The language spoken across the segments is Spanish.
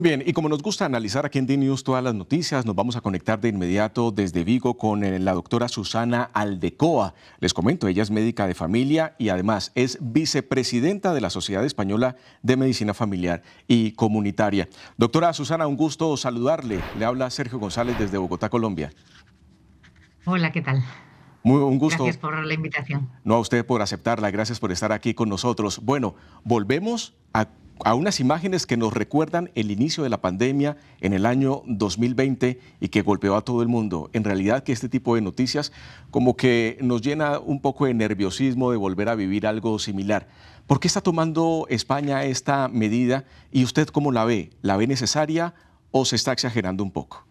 Bien, y como nos gusta analizar aquí en DNews todas las noticias, nos vamos a conectar de inmediato desde Vigo con la doctora Susana Aldecoa. Les comento, ella es médica de familia y además es vicepresidenta de la Sociedad Española de Medicina Familiar y Comunitaria. Doctora Susana, un gusto saludarle. Le habla Sergio González desde Bogotá, Colombia. Hola, ¿qué tal? Un Gracias gusto. por la invitación. No, a usted por aceptarla, gracias por estar aquí con nosotros. Bueno, volvemos a unas imágenes que nos recuerdan el inicio de la pandemia en el año 2020 y que golpeó a todo el mundo. En realidad que este tipo de noticias como que nos llena un poco de nerviosismo de volver a vivir algo similar. ¿Por qué está tomando España esta medida y usted cómo la ve? ¿La ve necesaria o se está exagerando un poco?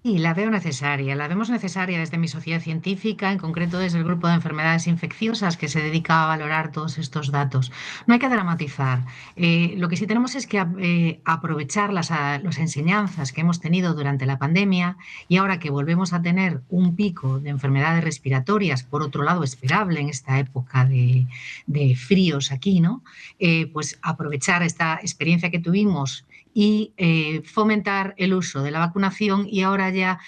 Sí, la vemos necesaria desde mi sociedad científica, en concreto desde el grupo de enfermedades infecciosas que se dedica a valorar todos estos datos. No hay que dramatizar. Lo que sí tenemos es que aprovechar las enseñanzas que hemos tenido durante la pandemia y ahora que volvemos a tener un pico de enfermedades respiratorias, por otro lado esperable en esta época de fríos aquí, ¿no? Pues aprovechar esta experiencia que tuvimos y fomentar el uso de la vacunación y ahora ya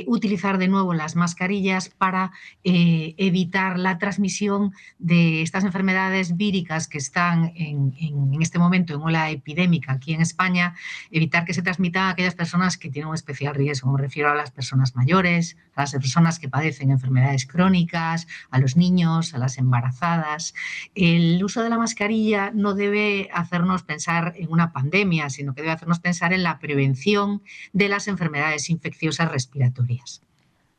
utilizar de nuevo las mascarillas para evitar la transmisión de estas enfermedades víricas que están en este momento en ola epidémica aquí en España, evitar que se transmitan a aquellas personas que tienen un especial riesgo. Me refiero a las personas mayores, a las personas que padecen enfermedades crónicas, a los niños, a las embarazadas. El uso de la mascarilla no debe hacernos pensar en una pandemia, sino que debe hacernos pensar en la prevención de las enfermedades infecciosas respiratorias.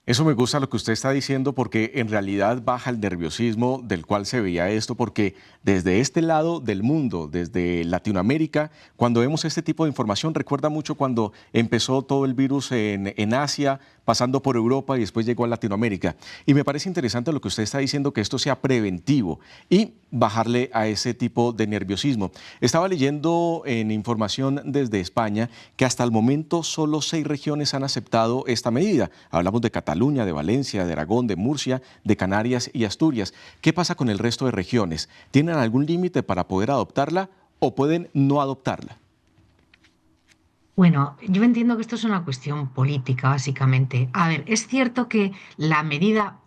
Eso me gusta lo que usted está diciendo porque en realidad baja el nerviosismo del cual se veía esto, porque desde este lado del mundo, desde Latinoamérica, cuando vemos este tipo de información, recuerda mucho cuando empezó todo el virus en Asia, pasando por Europa y después llegó a Latinoamérica. Y me parece interesante lo que usted está diciendo, que esto sea preventivo y bajarle a ese tipo de nerviosismo. Estaba leyendo en información desde España que hasta el momento solo 6 regiones han aceptado esta medida. Hablamos de Cataluña, de Valencia, de Aragón, de Murcia, de Canarias y Asturias. ¿Qué pasa con el resto de regiones? ¿Tienen algún límite para poder adoptarla o pueden no adoptarla? Bueno, yo entiendo que esto es una cuestión política, básicamente. A ver, es cierto que la medida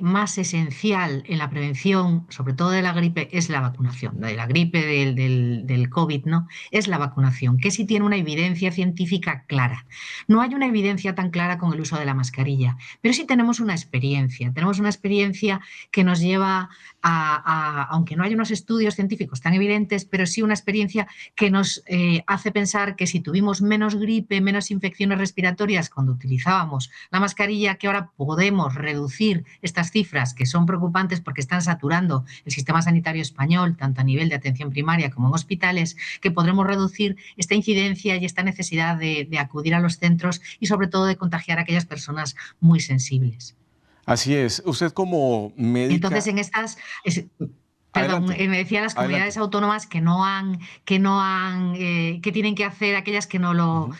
más esencial en la prevención, sobre todo de la gripe, es la vacunación. De la gripe del COVID, ¿no? Es la vacunación, que sí tiene una evidencia científica clara. No hay una evidencia tan clara con el uso de la mascarilla, pero sí tenemos una experiencia. Tenemos una experiencia que nos lleva aunque no hay unos estudios científicos tan evidentes, pero sí una experiencia que nos hace pensar que si tuvimos menos gripe, menos infecciones respiratorias cuando utilizábamos la mascarilla, que ahora podemos reducir estas cifras que son preocupantes porque están saturando el sistema sanitario español, tanto a nivel de atención primaria como en hospitales, que podremos reducir esta incidencia y esta necesidad de acudir a los centros y sobre todo de contagiar a aquellas personas muy sensibles. Así es. Usted como Entonces, médica, en estas, perdón, adelante, me decía las comunidades adelante. autónomas que tienen que hacer aquellas que Ujú.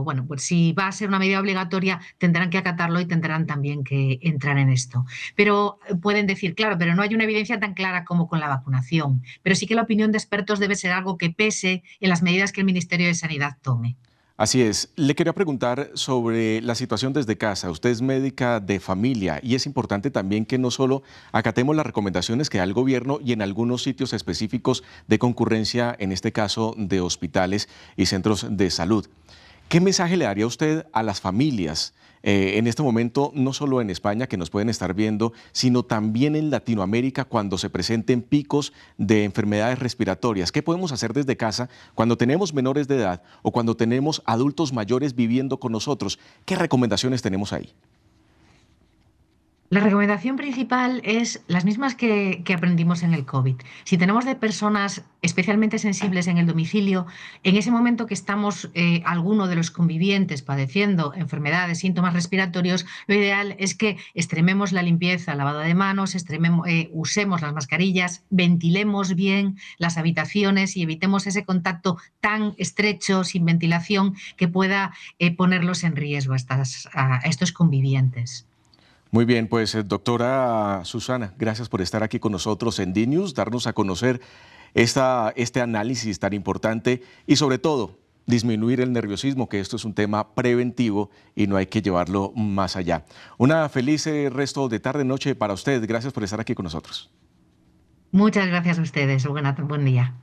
bueno, pues si va a ser una medida obligatoria, tendrán que acatarlo y tendrán también que entrar en esto. Pero pueden decir, claro, pero no hay una evidencia tan clara como con la vacunación. Pero sí que la opinión de expertos debe ser algo que pese en las medidas que el Ministerio de Sanidad tome. Así es. Le quería preguntar sobre la situación desde casa. Usted es médica de familia y es importante también que no solo acatemos las recomendaciones que da el gobierno y en algunos sitios específicos de concurrencia, en este caso de hospitales y centros de salud. ¿Qué mensaje le daría usted a las familias en este momento, no solo en España, que nos pueden estar viendo, sino también en Latinoamérica cuando se presenten picos de enfermedades respiratorias? ¿Qué podemos hacer desde casa cuando tenemos menores de edad o cuando tenemos adultos mayores viviendo con nosotros? ¿Qué recomendaciones tenemos ahí? La recomendación principal es las mismas que aprendimos en el COVID. Si tenemos de personas especialmente sensibles en el domicilio, en ese momento que estamos alguno de los convivientes padeciendo enfermedades, síntomas respiratorios, lo ideal es que extrememos la limpieza, lavado de manos, usemos las mascarillas, ventilemos bien las habitaciones y evitemos ese contacto tan estrecho, sin ventilación, que pueda ponerlos en riesgo a estos convivientes. Muy bien, pues doctora Susana, gracias por estar aquí con nosotros en DNews, darnos a conocer este análisis tan importante y sobre todo disminuir el nerviosismo, que esto es un tema preventivo y no hay que llevarlo más allá. Una feliz resto de tarde, noche para usted. Gracias por estar aquí con nosotros. Muchas gracias a ustedes. Buen día.